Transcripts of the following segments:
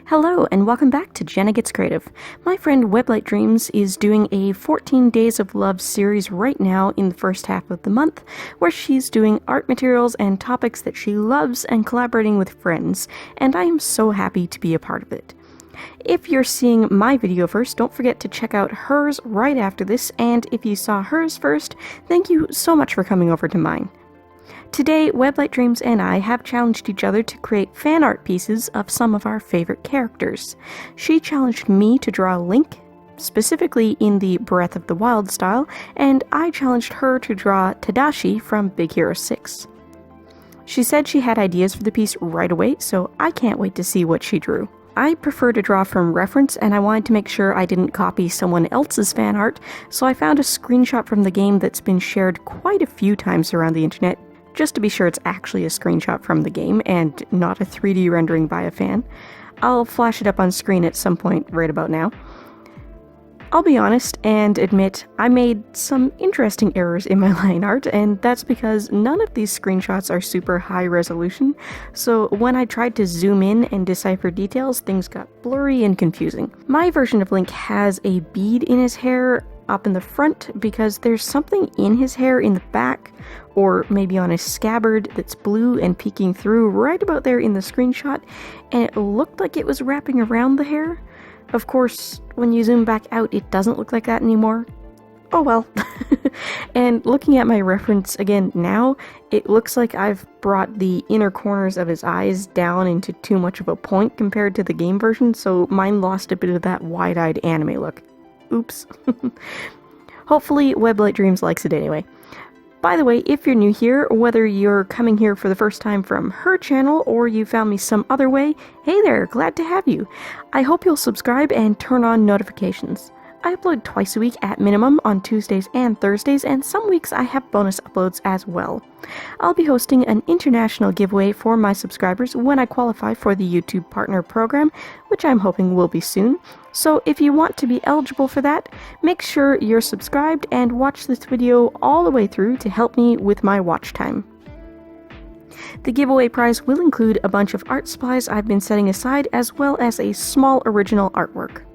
Hello and welcome back to Jenna Gets Creative. My friend Weblight Dreams is doing a 14 Days of Love series right now in the first half of the month, where she's doing art materials and topics that she loves and collaborating with friends, and I am so happy to be a part of it. If you're seeing my video first, don't forget to check out hers right after this, and if you saw hers first, thank you so much for coming over to mine. Today, Weblight Dreams and I have challenged each other to create fan art pieces of some of our favorite characters. She challenged me to draw Link, specifically in the Breath of the Wild style, and I challenged her to draw Tadashi from Big Hero 6. She said she had ideas for the piece right away, so I can't wait to see what she drew. I prefer to draw from reference, and I wanted to make sure I didn't copy someone else's fan art, so I found a screenshot from the game that's been shared quite a few times around the internet, just to be sure it's actually a screenshot from the game and not a 3D rendering by a fan. I'll flash it up on screen at some point right about now. I'll be honest and admit I made some interesting errors in my line art, and that's because none of these screenshots are super high resolution, so when I tried to zoom in and decipher details, things got blurry and confusing. My version of Link has a bead in his hair up in the front because there's something in his hair in the back, or maybe on his scabbard, that's blue and peeking through right about there in the screenshot, and it looked like it was wrapping around the hair. Of course, when you zoom back out, it doesn't look like that anymore. Oh well. And looking at my reference again now, it looks like I've brought the inner corners of his eyes down into too much of a point compared to the game version, so mine lost a bit of that wide-eyed anime look. Oops. Hopefully Weblight Dreams likes it anyway. By the way, if you're new here, whether you're coming here for the first time from her channel or you found me some other way, hey there, glad to have you. I hope you'll subscribe and turn on notifications. I upload twice a week at minimum on Tuesdays and Thursdays, and some weeks I have bonus uploads as well. I'll be hosting an international giveaway for my subscribers when I qualify for the YouTube Partner Program, which I'm hoping will be soon. So if you want to be eligible for that, make sure you're subscribed and watch this video all the way through to help me with my watch time. The giveaway prize will include a bunch of art supplies I've been setting aside, as well as a small original artwork.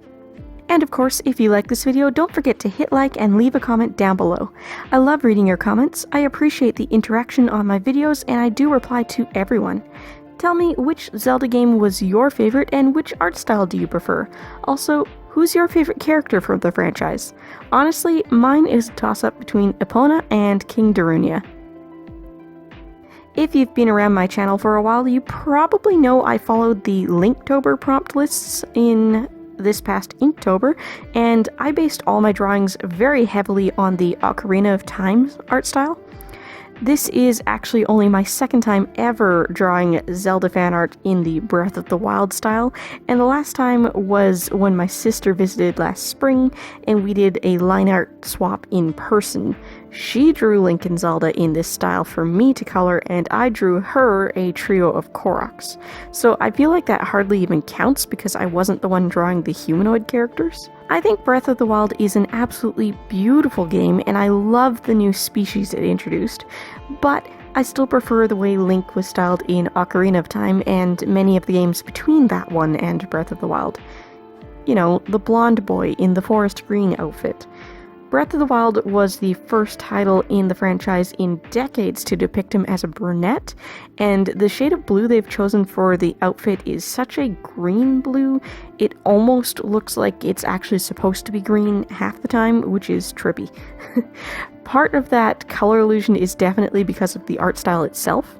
And of course, if you like this video, don't forget to hit like and leave a comment down below. I love reading your comments, I appreciate the interaction on my videos, and I do reply to everyone. Tell me which Zelda game was your favorite and which art style do you prefer. Also, who's your favorite character from the franchise? Honestly, mine is a toss-up between Epona and King Darunia. If you've been around my channel for a while, you probably know I followed the Linktober prompt lists in this past Inktober, and I based all my drawings very heavily on the Ocarina of Time art style. This is actually only my second time ever drawing Zelda fan art in the Breath of the Wild style, and the last time was when my sister visited last spring and we did a line art swap in person. She drew Link and Zelda in this style for me to color, and I drew her a trio of Koroks. So I feel like that hardly even counts because I wasn't the one drawing the humanoid characters. I think Breath of the Wild is an absolutely beautiful game, and I love the new species it introduced, but I still prefer the way Link was styled in Ocarina of Time and many of the games between that one and Breath of the Wild. You know, the blonde boy in the forest green outfit. Breath of the Wild was the first title in the franchise in decades to depict him as a brunette, and the shade of blue they've chosen for the outfit is such a green blue, it almost looks like it's actually supposed to be green half the time, which is trippy. Part of that color illusion is definitely because of the art style itself.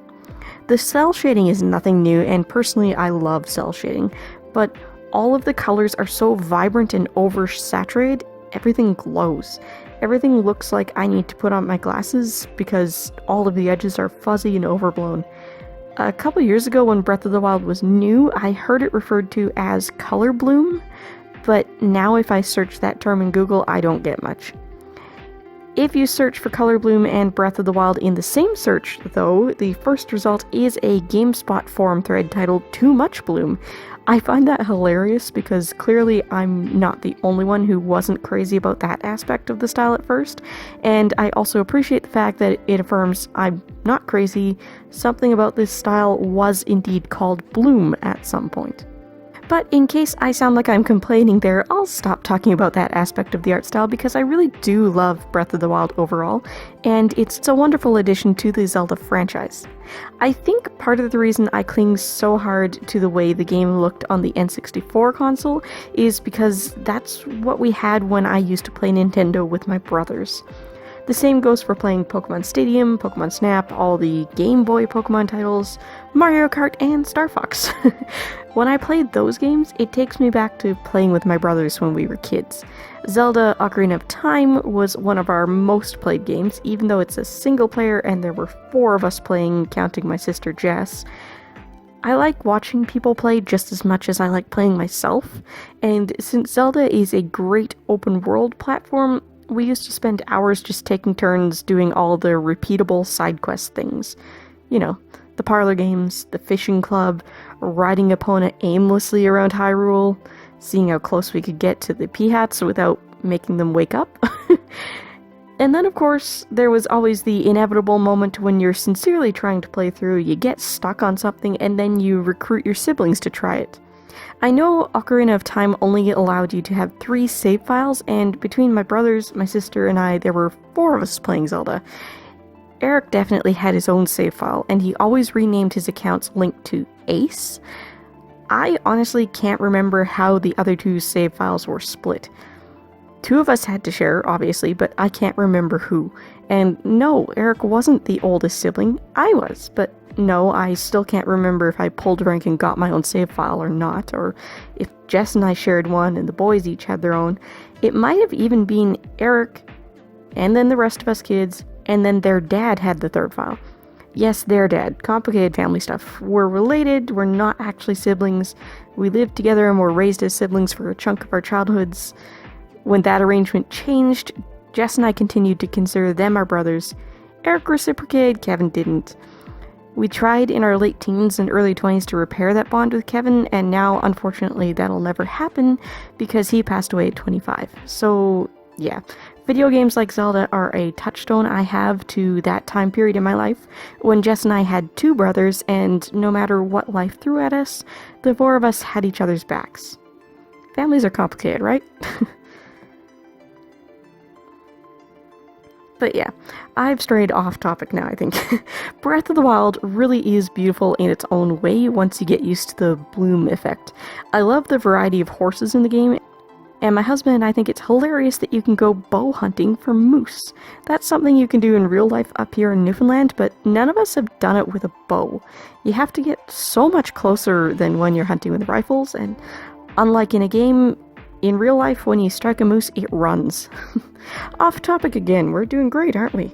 The cell shading is nothing new, and personally I love cell shading, but all of the colors are so vibrant and oversaturated. Everything glows. Everything looks like I need to put on my glasses because all of the edges are fuzzy and overblown. A couple years ago when Breath of the Wild was new, I heard it referred to as color bloom, but now if I search that term in Google, I don't get much. If you search for Color Bloom and Breath of the Wild in the same search, though, the first result is a GameSpot forum thread titled Too Much Bloom. I find that hilarious because clearly I'm not the only one who wasn't crazy about that aspect of the style at first, and I also appreciate the fact that it affirms I'm not crazy. Something about this style was indeed called Bloom at some point. But in case I sound like I'm complaining there, I'll stop talking about that aspect of the art style because I really do love Breath of the Wild overall, and it's a wonderful addition to the Zelda franchise. I think part of the reason I cling so hard to the way the game looked on the N64 console is because that's what we had when I used to play Nintendo with my brothers. The same goes for playing Pokemon Stadium, Pokemon Snap, all the Game Boy Pokemon titles, Mario Kart, and Star Fox. When I played those games, it takes me back to playing with my brothers when we were kids. Zelda Ocarina of Time was one of our most played games, even though it's a single player and there were 4 of us playing, counting my sister Jess. I like watching people play just as much as I like playing myself, and since Zelda is a great open world platform, we used to spend hours just taking turns doing all the repeatable side quest things. You know, the parlor games, the fishing club, riding Epona aimlessly around Hyrule, seeing how close we could get to the Peahats without making them wake up. And then, of course, there was always the inevitable moment when you're sincerely trying to play through, you get stuck on something, and then you recruit your siblings to try it. I know Ocarina of Time only allowed you to have 3 save files, and between my brothers, my sister, and I, there were 4 of us playing Zelda. Eric definitely had his own save file, and he always renamed his accounts linked to Ace. I honestly can't remember how the other 2 save files were split. 2 of us had to share, obviously, but I can't remember who. And no, Eric wasn't the oldest sibling, I was, but no, I still can't remember if I pulled rank and got my own save file or not, or if Jess and I shared one and the boys each had their own. It might have even been Eric, and then the rest of us kids, and then their dad had the 3rd file. Yes, their dad. Complicated family stuff. We're related, we're not actually siblings. We lived together and were raised as siblings for a chunk of our childhoods. When that arrangement changed, Jess and I continued to consider them our brothers. Eric reciprocated, Kevin didn't. We tried in our late teens and early 20s to repair that bond with Kevin, and now, unfortunately, that'll never happen because he passed away at 25. So, yeah. Video games like Zelda are a touchstone I have to that time period in my life, when Jess and I had 2 brothers, and no matter what life threw at us, the 4 of us had each other's backs. Families are complicated, right? But yeah, I've strayed off topic now, I think. Breath of the Wild really is beautiful in its own way once you get used to the bloom effect. I love the variety of horses in the game, and my husband and I think it's hilarious that you can go bow hunting for moose. That's something you can do in real life up here in Newfoundland, but none of us have done it with a bow. You have to get so much closer than when you're hunting with rifles, and unlike in a game, in real life, when you strike a moose, it runs. Off topic again, we're doing great, aren't we?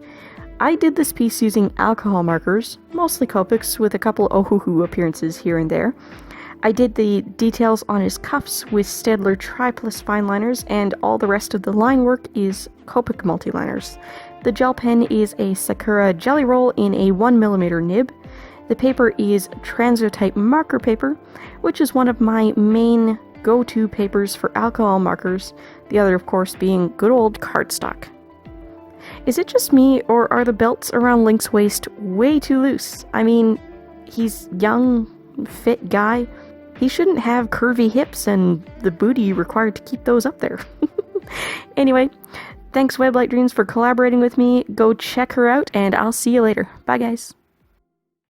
I did this piece using alcohol markers, mostly Copics, with a couple Ohuhu appearances here and there. I did the details on his cuffs with Staedtler Triplus fineliners, and all the rest of the line work is Copic multiliners. The gel pen is a Sakura Gelly Roll in a 1mm nib. The paper is Transotype marker paper, which is one of my main go-to papers for alcohol markers, the other of course being good old cardstock. Is it just me, or are the belts around Link's waist way too loose? I mean, he's young, fit guy. He shouldn't have curvy hips and the booty required to keep those up there. Anyway, thanks Weblight Dreams for collaborating with me. Go check her out, and I'll see you later. Bye guys.